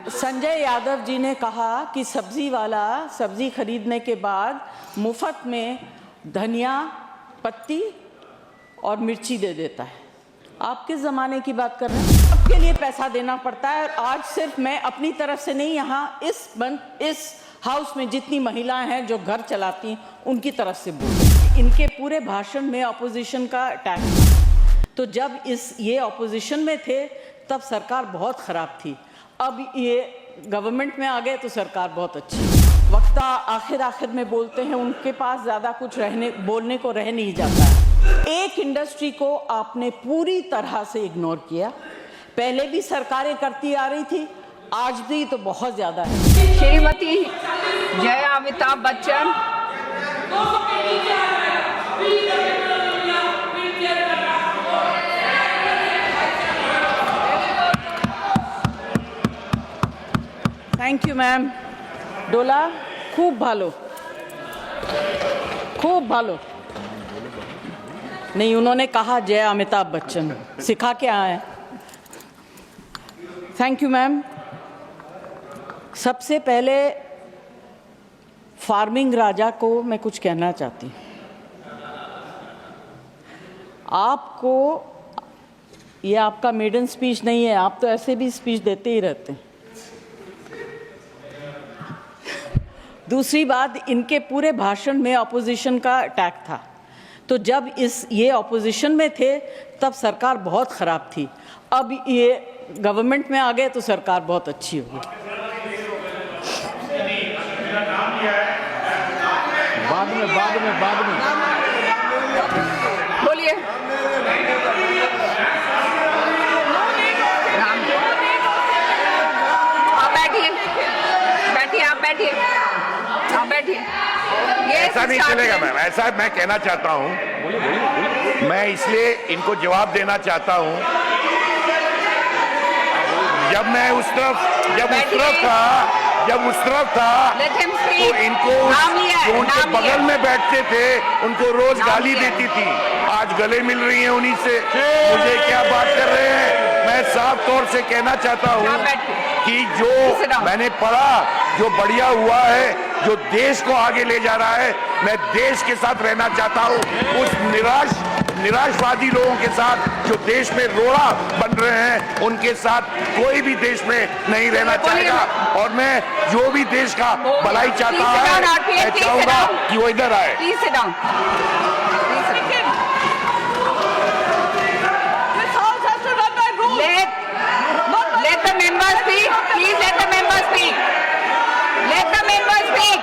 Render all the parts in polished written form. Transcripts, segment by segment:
संजय यादव जी ने कहा कि सब्जी वाला सब्जी खरीदने के बाद मुफ्त में धनिया पत्ती और मिर्ची दे देता है। आप किस ज़माने की बात कर रहे हैं? सबके लिए पैसा देना पड़ता है। और आज सिर्फ मैं अपनी तरफ से नहीं, यहाँ इस हाउस में जितनी महिलाएं हैं जो घर चलाती हैं उनकी तरफ से बोल रही हूं। इनके पूरे भाषण में अपोजिशन का अटैक था। तो जब ये अपोजिशन में थे तब सरकार बहुत ख़राब थी। अब ये गवर्नमेंट में आ गए तो सरकार बहुत अच्छी है। वक्ता आखिर में बोलते हैं, उनके पास ज़्यादा कुछ बोलने को रह नहीं जाता है। एक इंडस्ट्री को आपने पूरी तरह से इग्नोर किया। पहले भी सरकारें करती आ रही थी, आज भी तो बहुत ज़्यादा है। Shrimati Jaya Amitabh Bachchan. Thank you ma'am. डोला खूब भालो, खूब भालो। नहीं, उन्होंने कहा जय अमिताभ बच्चन, सिखा के आए। Thank you ma'am. सबसे पहले फार्मिंग राजा को मैं कुछ कहना चाहती हूँ। आपको ये आपका मेडन स्पीच नहीं है, आप तो ऐसे भी स्पीच देते ही रहते हैं। दूसरी बात, इनके पूरे भाषण में अपोजिशन का अटैक था। तो जब ये अपोजिशन में थे तब सरकार बहुत ख़राब थी। अब ये गवर्नमेंट में आ गए तो सरकार बहुत अच्छी होगी। बाद में बोलिए। आप बैठिए, आप बैठिए। ऐसा नहीं चलेगा मैम, ऐसा मैं कहना चाहता हूं। मैं इसलिए इनको जवाब देना चाहता हूं। जब मैं उस तरफ था तो इनको जो उनके बगल में बैठते थे उनको रोज गाली देती थी। आज गले मिल रही हैं उन्हीं से। मुझे क्या बात कर रहे हैं? मैं साफ तौर से कहना चाहता हूं कि जो मैंने पढ़ा, जो बढ़िया हुआ है, जो देश को आगे ले जा रहा है, मैं देश के साथ रहना चाहता हूं। उस निराशवादी लोगों के साथ जो देश में रोड़ा बन रहे हैं, उनके साथ कोई भी देश में नहीं रहना चाहेगा। और मैं जो भी देश का भलाई चाहता है, मैं चाहूंगा कि वो इधर आए। Let the member speak. Please let the member speak. Let the member speak.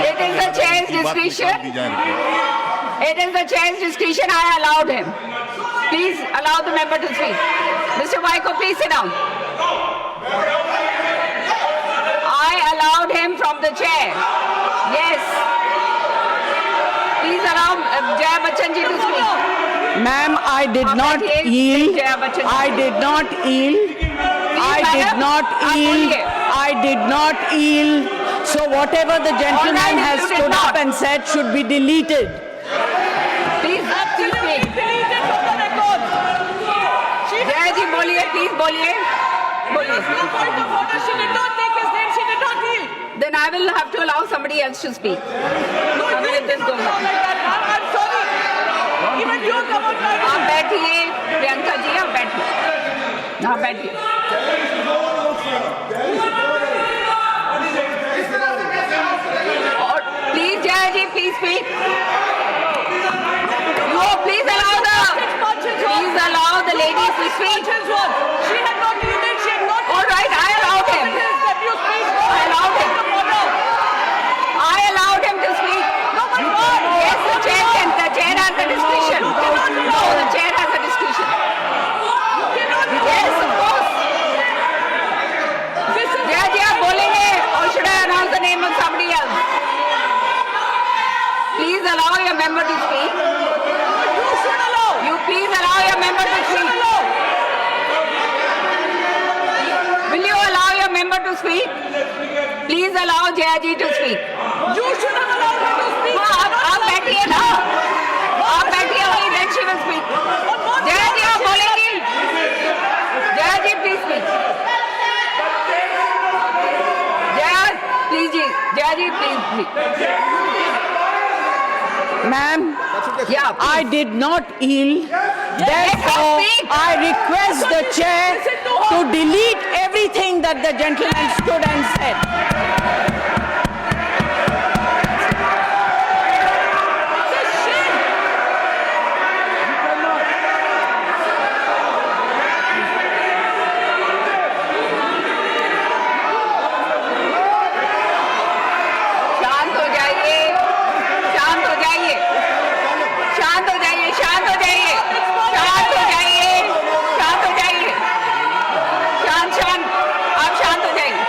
It is the chair's discretion. It is the chair's discretion. I allowed him. Please allow the member to speak. Mr. Vaiko, please sit down. I allowed him from the chair. Yes. Please allow Jaya Bachchan ji to speak. Ma'am, I did not yield. I did not yield. I did not yield. So whatever the gentleman has stood up and said should be deleted. Please speak. Jaya ji, boliye, please boliye. Point of order, she did not take his name, she did not yield. Then I will have to allow somebody else to speak. No, you did not like that, ma'am. I'm sorry. Even you come on like आप बैठिए, प्रियंका जी, आप बैठिए। आप बैठिए। और please Jaya ji, please speak. No, please allow the ladies to speak. She had not yielded, she had not. All right, I allowed him. I allowed him to speak. No, but what? Yes, the chair has the discretion. No, the chair has the discretion. Yes, of course. Jaya ji, आप बोलेंगे or should I announce the name of somebody else? Please allow your member to speak. You should allow. You please allow your member to speak. Will you allow your member to speak? Please allow Jaya ji to speak. You should have allowed her to speak. आप बैठिए ना, आप बैठिए, वही then she will speak. Jaya ji, आप बोलेंगी? Jayaji, please. Ma'am, Yeah, please. I did not yield. Let her Therefore, speak. I request the chair to delete everything that the gentleman stood and said. शांत हो जाइए, शांत हो जाइए, शांत हो जाइए, शांत हो जाइए, शांत हो जाइए, शांत हो जाइए, शांत शांत, आप शांत हो जाइए,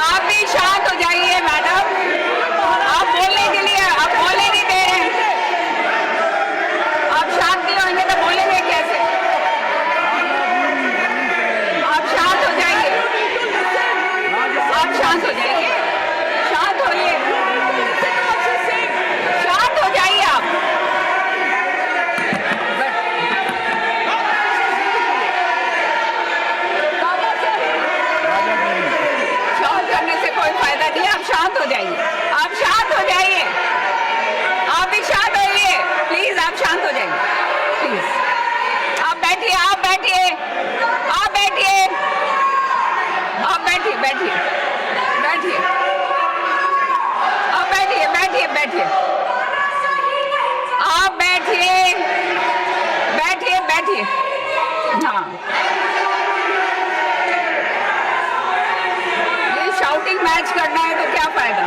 आप भी शांत हो जाइए मैडम, आप बोलने के लिए आप बोलने नहीं दे रहे हैं, आप शांत नहीं होंगे तो बोलेंगे कैसे? आप शांत हो जाइए, आप शांत हो जाइए, शांत होइए, शांत हो जाइए आप। शांत करने से कोई फायदा नहीं है, आप शांत हो जाइए, आप शांत हो जाइए, आप भी शांत होइए, प्लीज आप शांत हो जाइए, प्लीज आप बैठिए, आप बैठिए, आप बैठिए, आप बैठिए, बैठिए, बैठिए, आप बैठिए, बैठिए, बैठिए, आप बैठिए, बैठिए, बैठिए, हाँ, ये शाउटिंग मैच करना है तो क्या फायदा?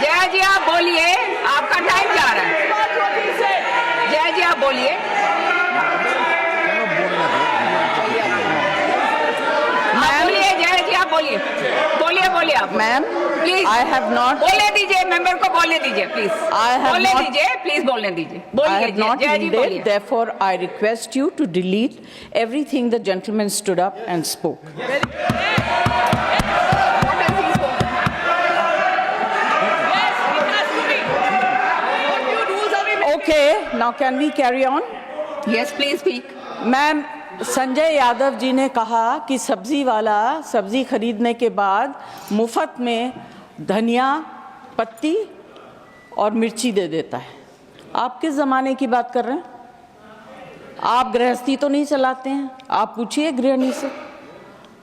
जया जी आप बोलिए, आपका टाइम जा रहा है, जया जी आप बोलिए, आप बोलिए, जया जी आप बोलिए, बोलिए, बोलिए आप, Ma'am, please I have not. बोलने दीजिए, मेंबर को बोलने दीजिए, प्लीज I have बोलने not- दीजिए, प्लीज बोलने दीजिए, I बोलिए, have not जया जी बोलिए। yielded. Therefore, I request you to delete everything the gentleman stood up and spoke. What has he spoken? Yes, it has to be. What new rules are we making? Okay, now can we carry on? Yes, please speak. Ma'am, Sanjay Yadav ji ने कहा कि सब्जी वाला सब्जी खरीदने के बाद मुफ्त में धनिया पत्ती और मिर्ची दे देता है। आप किस ज़माने की बात कर रहे हैं? आप गृहस्थी तो नहीं चलाते हैं? आप पूछिए गृहिणी से।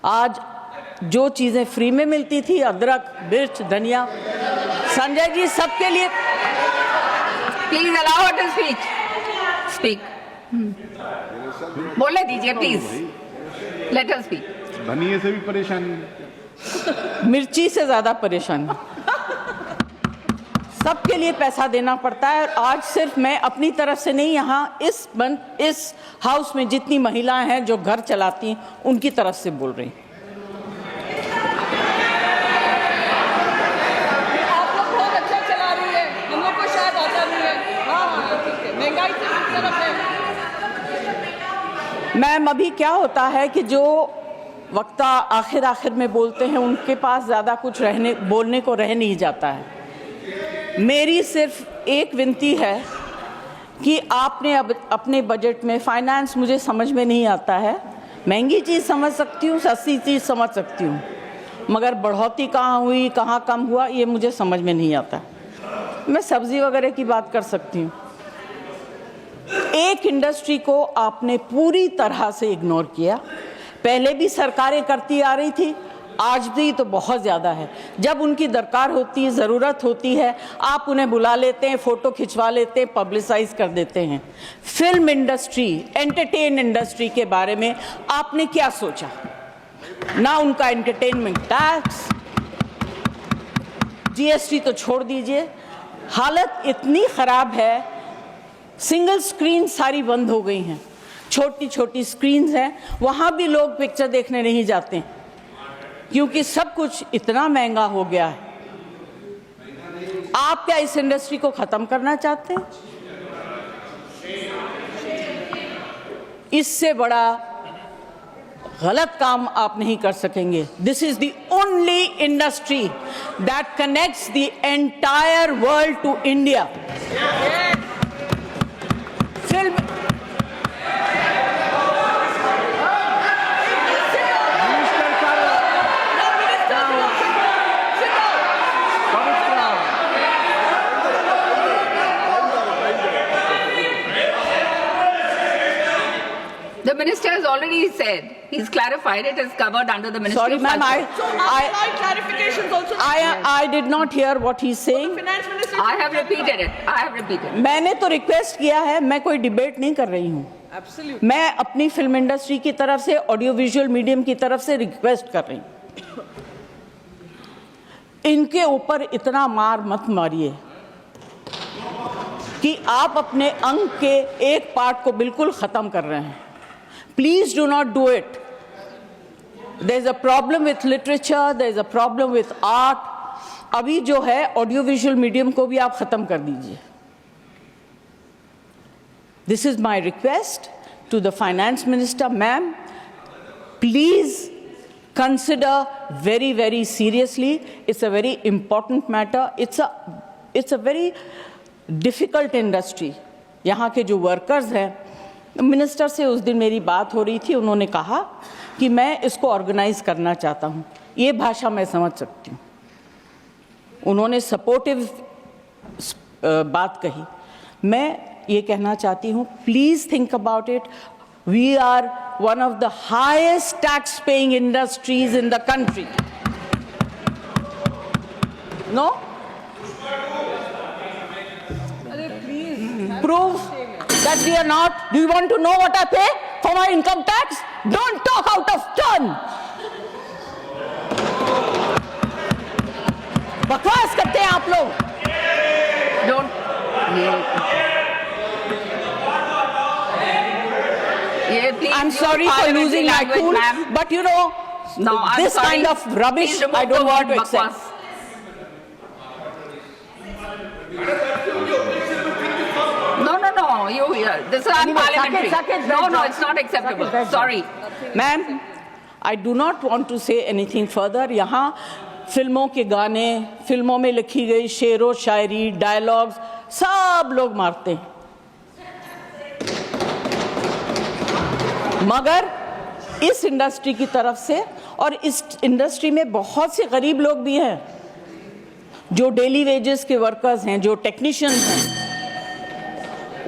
आज जो चीज़ें फ्री में मिलती थी, अदरक, मिर्च, धनिया, संजय जी सबके लिए। Please allow her to speak. Speak. बोलने दीजिए, प्लीज। Let her speak. धनिये से भी परेशानी, मिर्ची से ज़्यादा परेशानी। सबके लिए पैसा देना पड़ता है। और आज सिर्फ मैं अपनी तरफ से नहीं, यहाँ इस हाउस में जितनी महिलाएं हैं जो घर चलाती हैं उनकी तरफ से बोल रही हूँ। आप लोग बहुत अच्छा चला रही है, हम लोग को शायद आता नहीं है। हाँ, ठीक है, महंगाई से किस तरफ है? मैम, अभी क्या होता है कि जो वक्ता आखिर में बोलते हैं उनके पास ज़्यादा कुछ बोलने को रह नहीं जाता है। मेरी सिर्फ एक विनती है कि आपने अब अपने बजट में, फाइनेंस मुझे समझ में नहीं आता है, महंगी चीज़ समझ सकती हूँ, सस्ती चीज़ समझ सकती हूँ, मगर बढ़ोतरी कहाँ हुई, कहाँ कम हुआ, ये मुझे समझ में नहीं आता। मैं सब्ज़ी वगैरह की बात कर सकती हूँ। एक इंडस्ट्री को आपने पूरी तरह से इग्नोर किया। पहले भी सरकारें करती आ रही थी, आज भी तो बहुत ज़्यादा है। जब उनकी दरकार होती है, ज़रूरत होती है, आप उन्हें बुला लेते हैं, फ़ोटो खिंचवा लेते हैं, पब्लिसाइज कर देते हैं। फिल्म इंडस्ट्री, एंटरटेन इंडस्ट्री के बारे में आपने क्या सोचा? ना उनका एंटरटेनमेंट टैक्स, जीएसटी तो छोड़ दीजिए। हालत इतनी ख़राब है, सिंगल स्क्रीन सारी बंद हो गई हैं, छोटी छोटी स्क्रीन्स हैं, वहाँ भी लोग पिक्चर देखने नहीं जाते हैं क्योंकि सब कुछ इतना महंगा हो गया है। आप क्या इस इंडस्ट्री को ख़त्म करना चाहते हैं? इससे बड़ा गलत काम आप नहीं कर सकेंगे। This is the only industry that connects the entire world to India. Film The minister has already said, he's clarified it is covered under the Ministry Sorry, of ma'am, Culture. So outside clarifications also. I did not hear what he's saying. Finance Minister. I have repeated it. I have repeated. मैंने तो request किया है, मैं कोई debate नहीं कर रही हूँ. Absolutely. मैं अपनी फिल्म इंडस्ट्री की तरफ से, ऑडियो विजुअल मीडियम की तरफ से रिक्वेस्ट कर रही हूँ. इनके ऊपर इतना मार मत मारिए कि आप अपने अंग के एक पार्ट को बिल्कुल खत्म कर रहे हैं. Please do not do it. There is a problem with literature, there is a problem with art. अभी जो है ऑडियो विजुअल मीडियम को भी आप खत्म कर दीजिए. This is my request to the finance minister, ma'am. Please consider very, very seriously. It's a very important matter. It's a very difficult industry. यहाँ के जो workers हैं, मिनिस्टर से उस दिन मेरी बात हो रही थी, उन्होंने कहा कि मैं इसको ऑर्गेनाइज करना चाहता हूँ. ये भाषा मैं समझ सकती हूँ. उन्होंने सपोर्टिव बात कही. मैं ये कहना चाहती हूँ, please think about it. We are one of the highest tax paying industries in the country. No, prove that we are not. Do you want to know what I pay for my income tax? Don't talk out of turn. बकवास करते हैं आप लोग. Don't. I'm sorry for losing my cool, but you know, No, I'm this sorry. kind of rubbish Please remove I don't the want word to accept. bakwas. No. This is unparliamentary. Saket, No, it's not acceptable. Sorry. Ma'am, I do not want to say anything further. यहाँ फिल्मों के गाने, फिल्मों में लिखी गई शेरो शायरी, dialogues सब लोग मारते हैं. मगर इस इंडस्ट्री की तरफ से, और इस इंडस्ट्री में बहुत से गरीब लोग भी हैं जो डेली वेजेस के वर्कर्स हैं, जो टेक्नीशियंस हैं,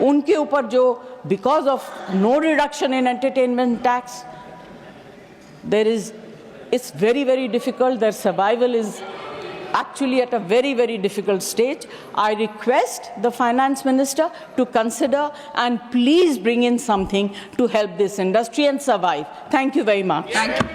उनके ऊपर जो because of no reduction in entertainment tax, it's very, very difficult. Their survival is actually at a very, very difficult stage. I request the finance minister to consider and please bring in something to help this industry and survive. Thank you very much. Thank you.